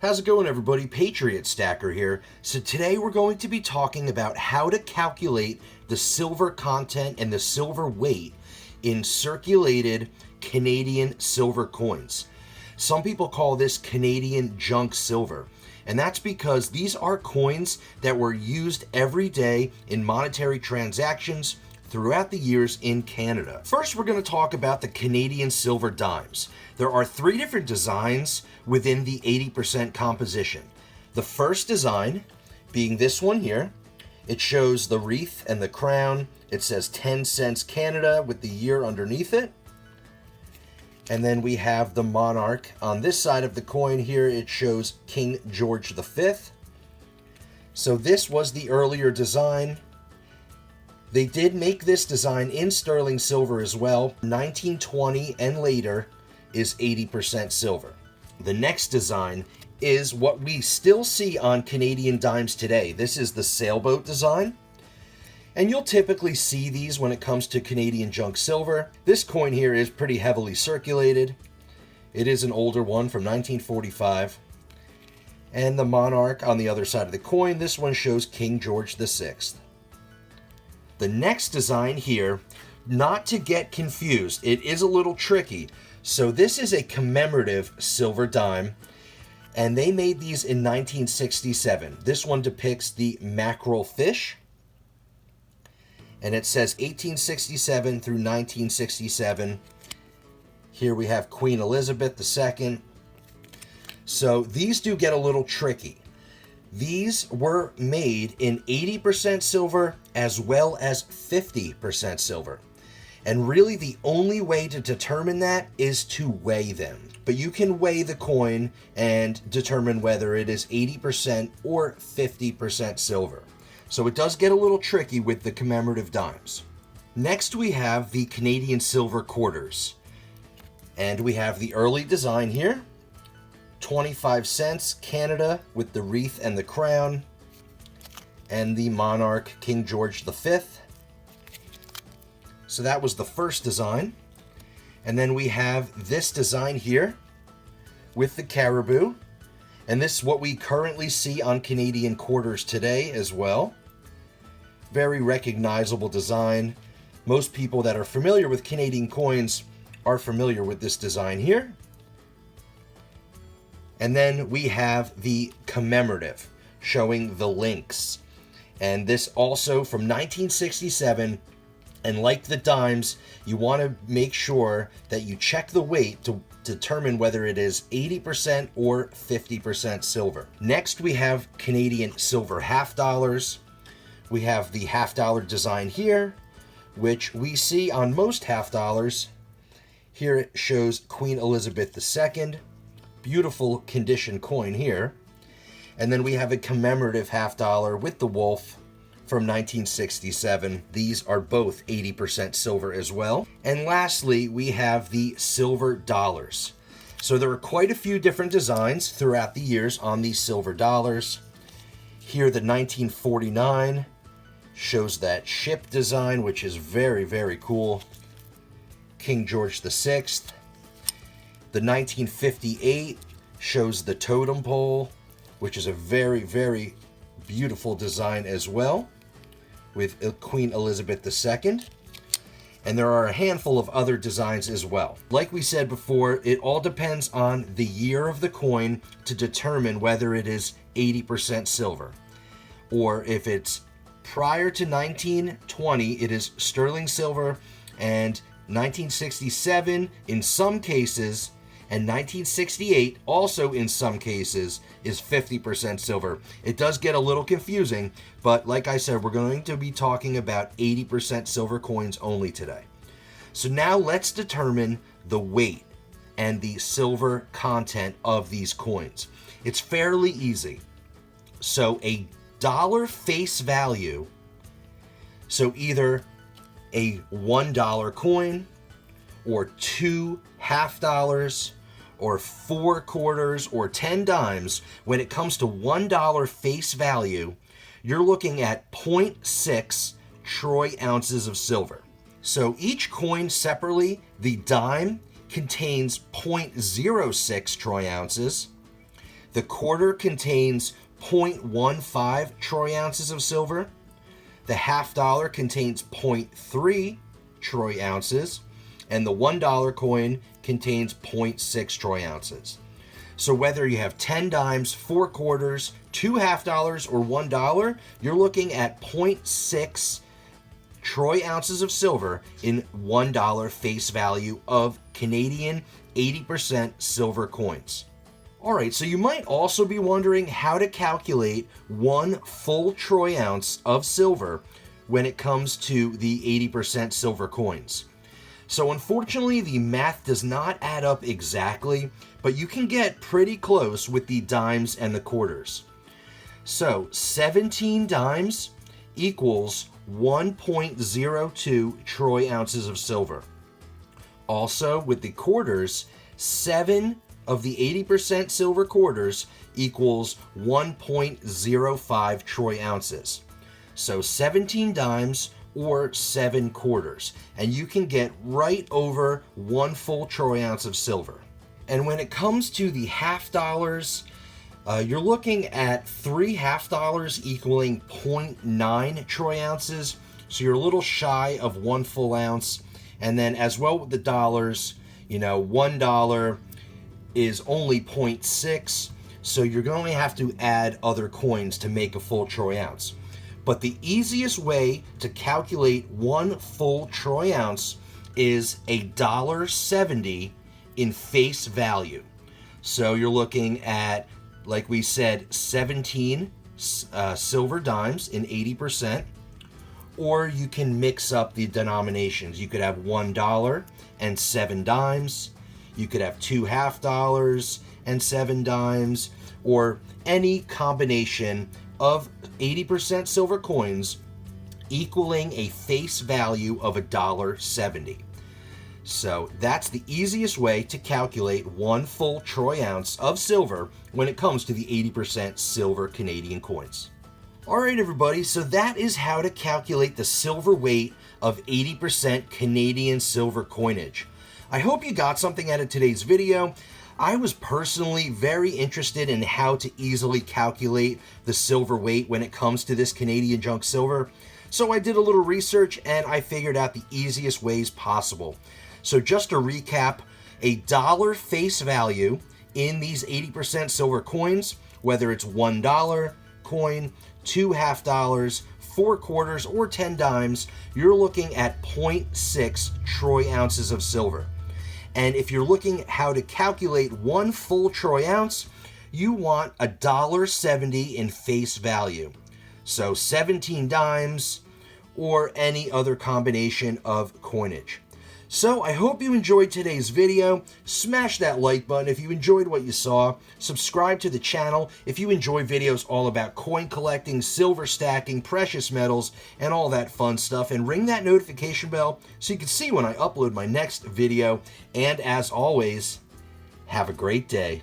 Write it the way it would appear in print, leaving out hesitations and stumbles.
How's it going, everybody? Patriot Stacker here. So today we're going to be talking about how to calculate the silver content and the silver weight in circulated Canadian silver coins. Some people call this Canadian junk silver, and that's because these are coins that were used every day in monetary transactions throughout the years in Canada. First, we're going to talk about the Canadian silver dimes. There are 3 different designs within the 80% composition. The first design being this one here. It shows the wreath and the crown. It says 10 cents Canada with the year underneath it. And then we have the monarch. On this side of the coin here, it shows King George V. So this was the earlier design. They did make this design in sterling silver as well. 1920 and later is 80% silver. The next design is what we still see on Canadian dimes today. This is the Sailboat Design. And you'll typically see these when it comes to Canadian junk silver. This coin here is pretty heavily circulated. It is an older one from 1945. And the monarch on the other side of the coin, this one shows King George VI. The next design here, not to get confused, it is a little tricky. So this is a commemorative silver dime, and they made these in 1967. This one depicts the mackerel fish, and it says 1867 through 1967. Here we have Queen Elizabeth II. So these do get a little tricky. These were made in 80% silver as well as 50% silver. And really the only way to determine that is to weigh them. But you can weigh the coin and determine whether it is 80% or 50% silver. So it does get a little tricky with the commemorative dimes. Next we have the Canadian silver quarters. And we have the early design here. 25 cents Canada with the wreath and the crown, and the monarch King George V. So that was the first design. And then we have this design here with the caribou, and this is what we currently see on Canadian quarters today as well. Very recognizable design. Most people that are familiar with Canadian coins are familiar with this design here. And then we have the commemorative, showing the links. And this also from 1967, and like the dimes, you want to make sure that you check the weight to determine whether it is 80% or 50% silver. Next, we have Canadian silver half dollars. We have the half dollar design here, which we see on most half dollars. Here it shows Queen Elizabeth II. Beautiful condition coin here. And then we have a commemorative half dollar with the wolf from 1967. These are both 80% silver as well. And lastly, we have the silver dollars. So there are quite a few different designs throughout the years on these silver dollars. Here the 1949 shows that ship design, which is very, very cool. King George VI. The 1958 shows the totem pole, which is a very, very beautiful design as well, with Queen Elizabeth II. And there are a handful of other designs as well. Like we said before, it all depends on the year of the coin to determine whether it is 80% silver. Or if it's prior to 1920, it is sterling silver, and 1967 in some cases, and 1968 also in some cases is 50% silver. It does get a little confusing, but like I said, we're going to be talking about 80% silver coins only today. So now let's determine the weight and the silver content of these coins. It's fairly easy. So a dollar face value, so either a $1 coin or 2 half dollars or 4 quarters or 10 dimes, when it comes to $1 face value, you're looking at 0.6 troy ounces of silver. So each coin separately, the dime contains 0.06 troy ounces. The quarter contains 0.15 troy ounces of silver. The $half contains 0.3 troy ounces. And the $1 coin contains 0.6 troy ounces. So whether you have 10 dimes, 4 quarters, 2 $half or $1, you're looking at 0.6 troy ounces of silver in $1 face value of Canadian 80% silver coins. Alright, so you might also be wondering how to calculate 1 full troy ounce of silver when it comes to the 80% silver coins. So unfortunately, the math does not add up exactly, but you can get pretty close with the dimes and the quarters. So 17 dimes equals 1.02 troy ounces of silver. Also, with the quarters, 7 of the 80% silver quarters equals 1.05 troy ounces. So 17 dimes or 7 quarters, and you can get right over 1 full troy ounce of silver. And when it comes to the $half, you're looking at 3 $half equaling 0.9 troy ounces, so you're a little shy of 1 full ounce. And then as well with the dollars, $1 is only 0.6, so you're going to have to add other coins to make a full troy ounce. But the easiest way to calculate 1 full troy ounce is $1.70 in face value. So you're looking at, like we said, 17 silver dimes in 80%, or you can mix up the denominations. You could have $1 and 7 dimes, you could have 2 $half and 7 dimes, or any combination of 80% silver coins equaling a face value of $1.70. So that's the easiest way to calculate 1 full troy ounce of silver when it comes to the 80% silver Canadian coins. Alright everybody, so that is how to calculate the silver weight of 80% Canadian silver coinage. I hope you got something out of today's video. I was personally very interested in how to easily calculate the silver weight when it comes to this Canadian junk silver. So I did a little research and I figured out the easiest ways possible. So just to recap, $1 face value in these 80% silver coins, whether it's $1 coin, 2 $half, 4 quarters, or 10 dimes, you're looking at 0.6 troy ounces of silver. And if you're looking at how to calculate 1 full troy ounce, you want $1.70 in face value. So 17 dimes or any other combination of coinage. So I hope you enjoyed today's video. Smash that like button if you enjoyed what you saw. Subscribe to the channel if you enjoy videos all about coin collecting, silver stacking, precious metals, and all that fun stuff. And ring that notification bell so you can see when I upload my next video. And as always, have a great day.